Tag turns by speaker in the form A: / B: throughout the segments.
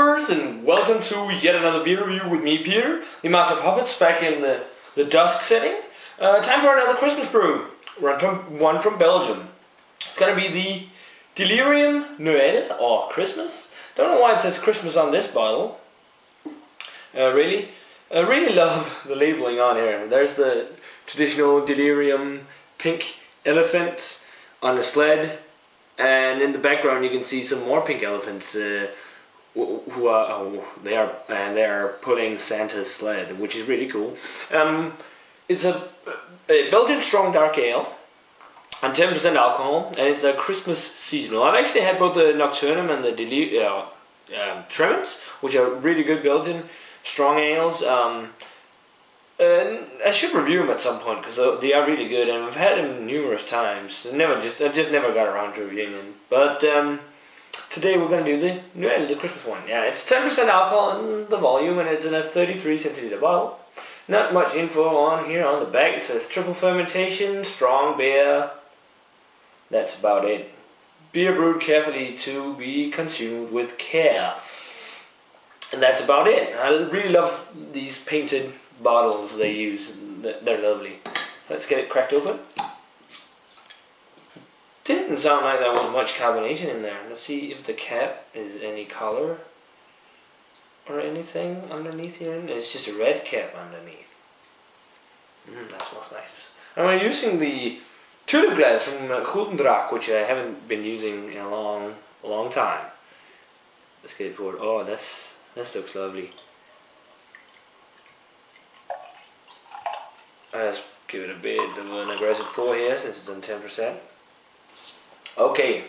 A: brewers, and welcome to yet another beer review with me, Peter, the Master of Hobbits, back in the dusk setting. Time for another Christmas brew, one from Belgium. It's gonna be the Delirium Noël, or Christmas. Don't know why it says Christmas on this bottle. I really love the labeling on here. There's the traditional Delirium pink elephant on a sled, and in the background you can see some more pink elephants who are pulling Santa's sled, which is really cool. It's a Belgian strong dark ale and 10% alcohol, and it's a Christmas seasonal. I've actually had both the Nocturnum and the Tremens, which are really good Belgian strong ales. I should review them at some point because they are really good, and I've had them numerous times. I just never got around to reviewing them. But today we're going to do the Noël, the Christmas one. Yeah, it's 10% alcohol in the volume, and it's in a 33 centiliter bottle. Not much info on here on the back. It says triple fermentation, strong beer. That's about it. Beer brewed carefully to be consumed with care. And that's about it. I really love these painted bottles they use. They're lovely. Let's get it cracked open. Didn't sound like there was much carbonation in there. Let's see if the cap is any color or anything underneath here. It's just a red cap underneath. That smells nice. And we're using the tulip glass from Huyghe, which I haven't been using in a long time. Let's get it poured. Oh, this looks lovely. Let's give it a bit of an aggressive pour here since it's on 10%. Okay,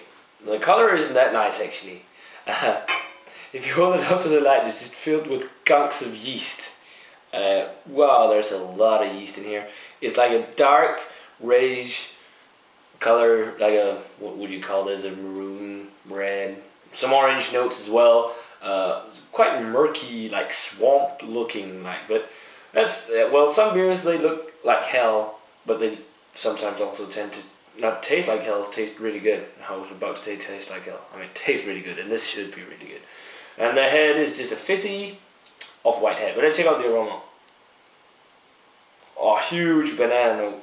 A: the color isn't that nice actually. If you hold it up to the light, it's just filled with gunks of yeast. Wow, there's a lot of yeast in here. It's like a dark reddish color, like a, what would you call this, a maroon red. Some orange notes as well. Quite murky, like swamp looking, but that's well, some beers they look like hell, but they sometimes also tend to not taste like hell, taste really good. I was about to say taste like hell. I mean, it tastes really good, and this should be really good. And the head is just a fizzy off-white head. But let's check out the aroma. Oh, huge banana note,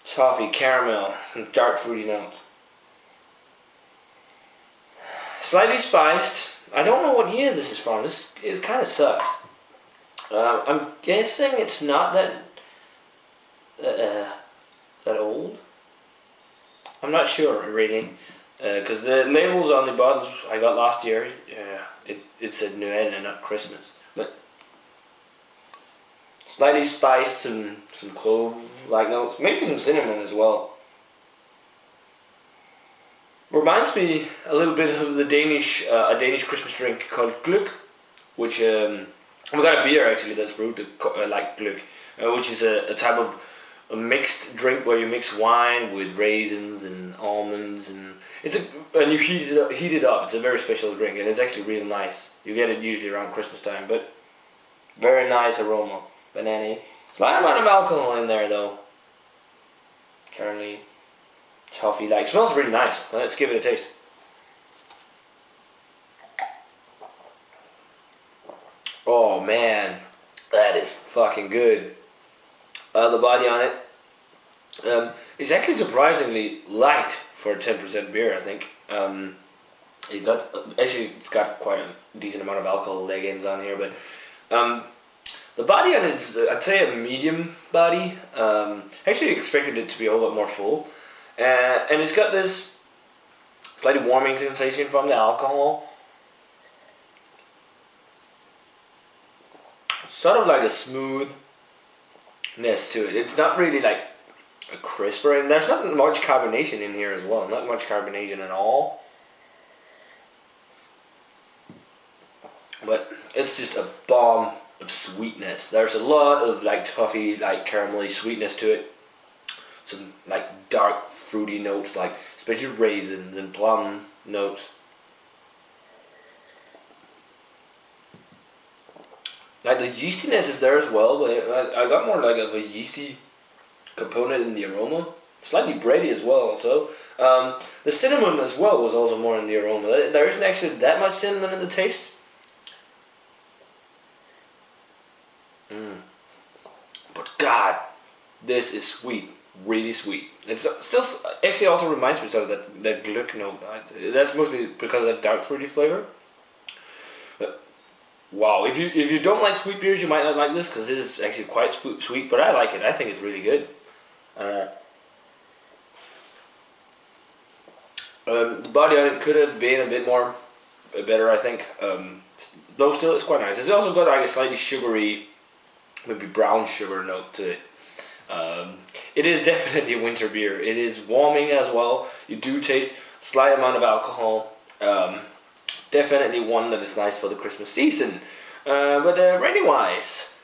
A: toffee, caramel, and dark fruity notes. Slightly spiced. I don't know what year this is from. This kind of sucks. I'm guessing it's not that old. I'm not sure really, because the labels on the bottles I got last year, it said Noël and not Christmas. But slightly spiced, and some clove-like notes, maybe some cinnamon as well. Reminds me a little bit of the Danish Christmas drink called Gløgg, which we got a beer actually that's brewed like Gløgg, which is a type of a mixed drink where you mix wine with raisins and almonds, and you heat it up. It's a very special drink, and it's actually really nice. You get it usually around Christmas time, but very nice aroma, banana. Slight amount of alcohol in there though. Currently. Toffee like, smells really nice. Let's give it a taste. Oh man, that is fucking good. The body on it is actually surprisingly light for a 10% beer, I think. It's got quite a decent amount of alcohol leggings on here, but the body on it is, I'd say, a medium body. Actually expected it to be a whole lot more full. And it's got this slightly warming sensation from the alcohol. Sort of like a smoothness to it. It's not really like a crisper, and there's not much carbonation in here as well. Not much carbonation at all. But it's just a bomb of sweetness. There's a lot of like toffee, like caramelly sweetness to it. Some like dark fruity notes, like especially raisins and plum notes. Like the yeastiness is there as well, but I got more like of a yeasty component in the aroma. slightly bready as well also. The cinnamon as well was also more in the aroma. There isn't actually that much cinnamon in the taste. But God, this is sweet, really sweet. It's still actually also reminds me of that Glück note. That's mostly because of that dark fruity flavor. But, wow, if you don't like sweet beers, you might not like this because this is actually quite sweet. But I like it. I think it's really good. The body on it could have been a bit more better, I think. Though still, it's quite nice. It's also got like a slightly sugary, maybe brown sugar note to it. It is definitely a winter beer. It is warming as well. You do taste a slight amount of alcohol. Definitely one that is nice for the Christmas season. But rating wise,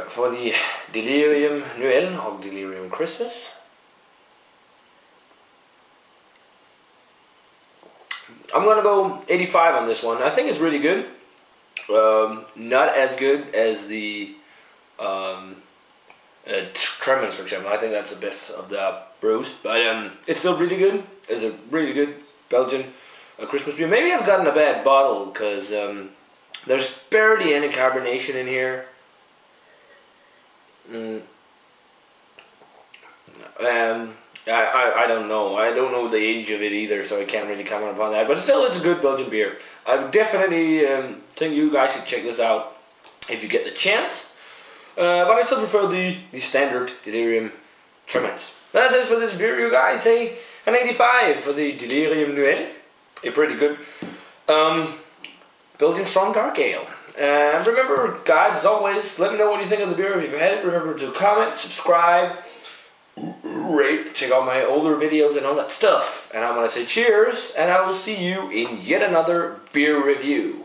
A: for the Delirium Noël or Delirium Christmas, I'm gonna go 85 on this one. I think it's really good. Not as good as the Tremens, for example. I think that's the best of the brews, but it's still really good. It's a really good Belgian Christmas beer. Maybe I've gotten a bad bottle because there's barely any carbonation in here. I don't know. I don't know the age of it either, so I can't really comment upon that. But still, it's a good Belgian beer. I would definitely think you guys should check this out if you get the chance. But I still prefer the standard Delirium Tremens. That's it for this beer, you guys. Hey, an 85 for the Delirium Noël. A pretty good Belgian strong dark ale. And remember, guys, as always, let me know what you think of the beer if you've had it. Remember to comment, subscribe, rate, check out my older videos and all that stuff. And I'm going to say cheers, and I will see you in yet another beer review.